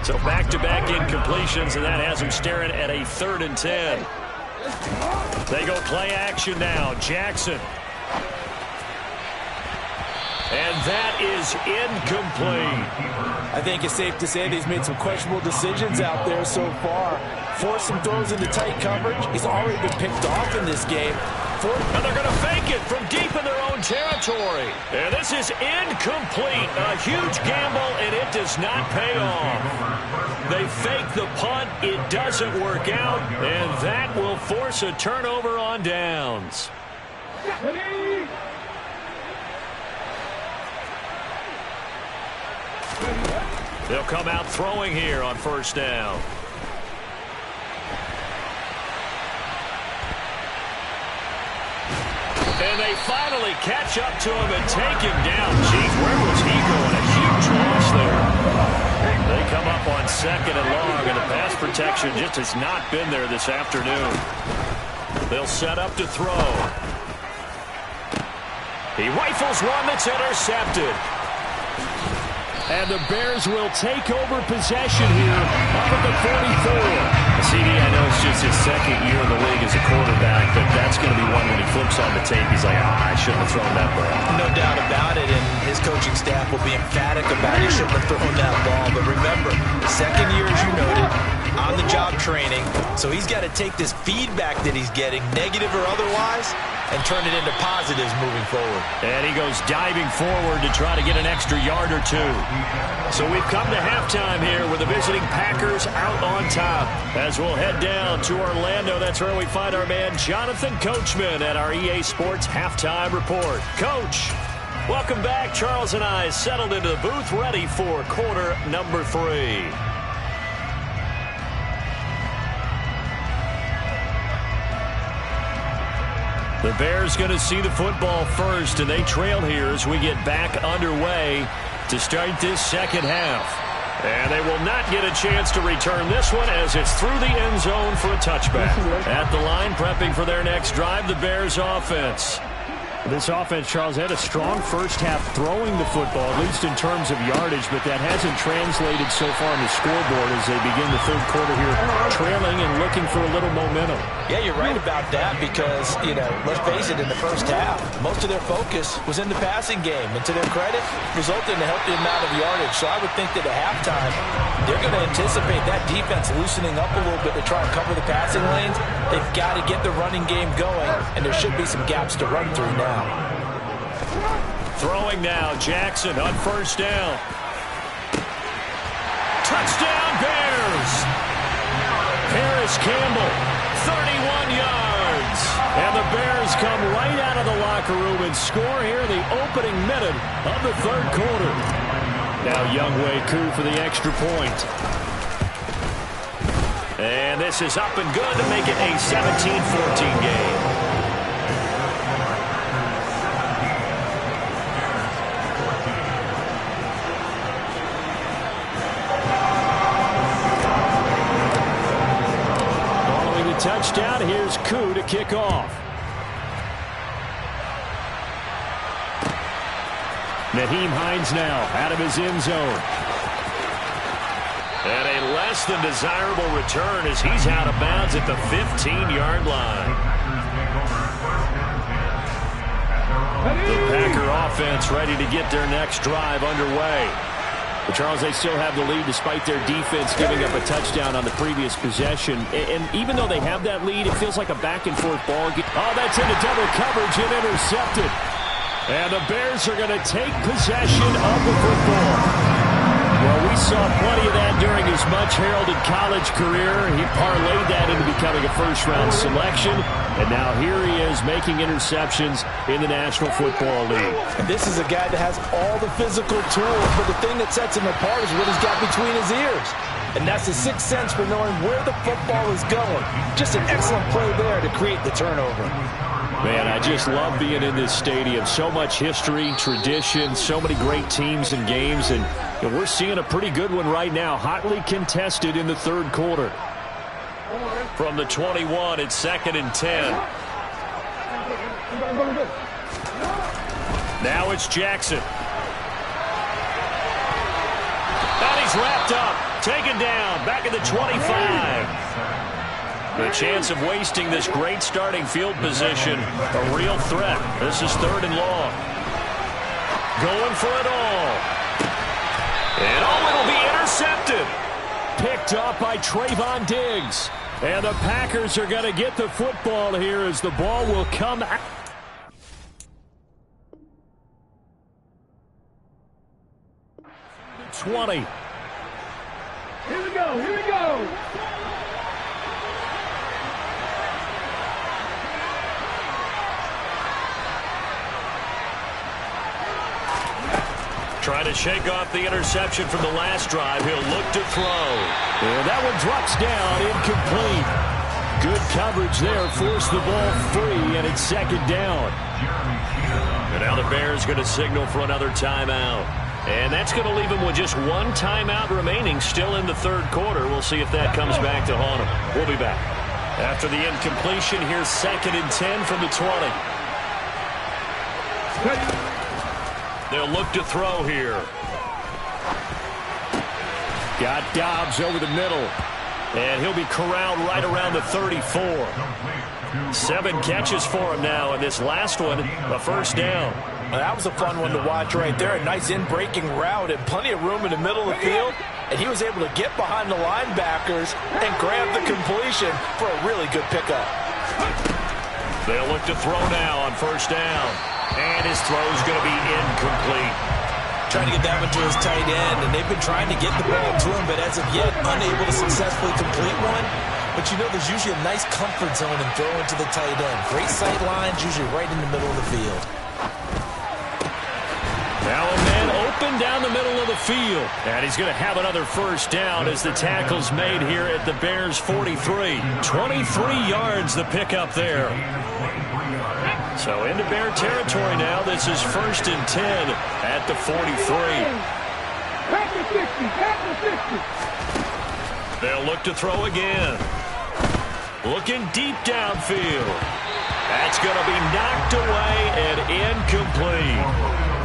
So back-to-back incompletions, and that has them staring at a 3rd and 10. They go play action now. Jackson. And that is incomplete. I think it's safe to say that he's made some questionable decisions out there so far. Forced some throws into tight coverage. He's already been picked off in this game. And they're going to fake it from deep in their own territory. And this is incomplete. A huge gamble, and it does not pay off. They fake the punt. It doesn't work out, and that will force a turnover on downs. They'll come out throwing here on 1st down. And they finally catch up to him and take him down. Geez, where was he going? A huge loss there. They come up on 2nd and long, and the pass protection just has not been there this afternoon. They'll set up to throw. He rifles one that's intercepted. And the Bears will take over possession here up at the 44. CD, I know it's just his 2nd year in the league as a quarterback, but that's going to be one when he flips on the tape. He's like, I shouldn't have thrown that ball. No doubt about it, and his coaching staff will be emphatic about he shouldn't have thrown that ball. But remember, 2nd year, as you noted, on-the-job training, so he's got to take this feedback that he's getting, negative or otherwise, and turn it into positives moving forward. And he goes diving forward to try to get an extra yard or 2. So we've come to halftime here with the visiting Packers out on top. As we'll head down to Orlando, that's where we find our man Jonathan Coachman at our EA Sports Halftime Report. Coach, welcome back. Charles and I settled into the booth ready for quarter number 3. The Bears going to see the football first, and they trail here as we get back underway to start this 2nd half. And they will not get a chance to return this one as it's through the end zone for a touchback. At the line, prepping for their next drive, the Bears offense. This offense, Charles, had a strong first half throwing the football, at least in terms of yardage, but that hasn't translated so far on the scoreboard as they begin the 3rd quarter here, trailing and looking for a little momentum. Yeah, you're right about that because, let's face it, in the first half, most of their focus was in the passing game. And to their credit, resulted in a healthy amount of yardage. So I would think that at halftime, they're going to anticipate that defense loosening up a little bit to try and cover the passing lanes. They've got to get the running game going, and there should be some gaps to run through now. Throwing now, Jackson on 1st down. Touchdown, Bears! Harris Campbell, 31 yards. And the Bears come right out of the locker room and score here in the opening minute of the 3rd quarter. Now Younghoe Koo for the extra point. And this is up and good to make it a 17-14 game. Touchdown. Here's Koo to kick off. Nyheim Hines now out of his end zone. And a less than desirable return as he's out of bounds at the 15-yard line. The Packer offense ready to get their next drive underway. But Charles, they still have the lead despite their defense giving up a touchdown on the previous possession. And even though they have that lead, it feels like a back-and-forth ball game. Oh, that's into double coverage and intercepted. And the Bears are going to take possession of the football. Well, we saw plenty of that during his much-heralded college career. He parlayed that into becoming a first-round selection. And now here he is making interceptions in the National Football League. And this is a guy that has all the physical tools, but the thing that sets him apart is what he's got between his ears. And that's the sixth sense for knowing where the football is going. Just an excellent play there to create the turnover. Man, I just love being in this stadium. So much history, tradition, so many great teams and games, and we're seeing a pretty good one right now, hotly contested in the 3rd quarter. From the 21, it's 2nd and 10. Now it's Jackson. And he's wrapped up. Taken down. Back at the 25. The chance of wasting this great starting field position, a real threat. This is 3rd and long. Going for it all. And it'll be intercepted. Picked off by Trayvon Diggs. And the Packers are going to get the football here as the ball will come out. -- 20. Here we go, here we go. Trying to shake off the interception from the last drive. He'll look to throw. And that one drops down, incomplete. Good coverage there. Forced the ball free, and it's 2nd down. And now the Bears going to signal for another timeout. And that's going to leave them with just 1 timeout remaining still in the 3rd quarter. We'll see if that comes back to haunt them. We'll be back. After the incompletion, here's 2nd and 10 from the 20. They'll look to throw here. Got Dobbs over the middle. And he'll be corralled right around the 34. 7 catches for him now, and this last one, a 1st down. That was a fun one to watch right there. A nice in-breaking route and plenty of room in the middle of the field. And he was able to get behind the linebackers and grab the completion for a really good pickup. They'll look to throw now on 1st down. And his throw's going to be incomplete. Trying to get that one to his tight end, and they've been trying to get the ball to him, but as of yet, unable to successfully complete one. But you know there's usually a nice comfort zone in throwing to the tight end. Great sight lines, usually right in the middle of the field. Now a man open down the middle of the field. And he's going to have another 1st down as the tackle's made here at the Bears' 43. 23 yards the pickup there. So into Bear territory now. This is 1st and 10 at the 43. Back to 60, back to 60. They'll look to throw again. Looking deep downfield. That's going to be knocked away and incomplete.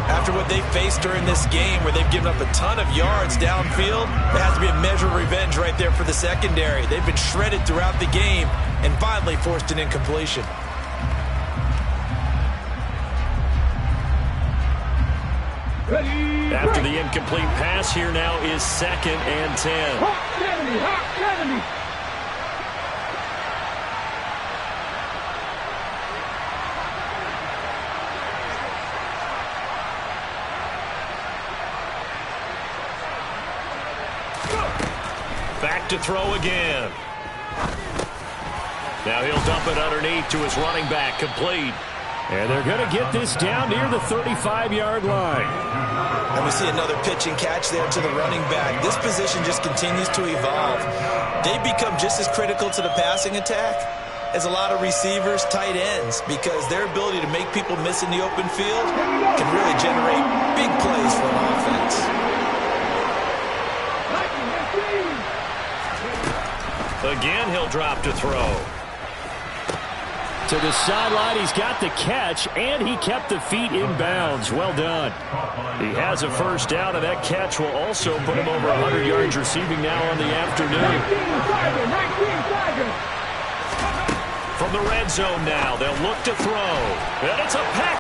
After what they faced during this game where they've given up a ton of yards downfield, there has to be a measure of revenge right there for the secondary. They've been shredded throughout the game and finally forced an incompletion. After the incomplete pass, here now is 2nd and 10. Hot enemy, hot enemy. Back to throw again. Now he'll dump it underneath to his running back, complete. And they're going to get this down near the 35-yard line. And we see another pitch and catch there to the running back. This position just continues to evolve. They've become just as critical to the passing attack as a lot of receivers, tight ends, because their ability to make people miss in the open field can really generate big plays for an offense. Again, he'll drop to throw. To the sideline, he's got the catch, and he kept the feet in bounds. Well done. He has a 1st down, and that catch will also put him over 100 yards receiving now on the afternoon. From the red zone now, they'll look to throw. And it's a pack.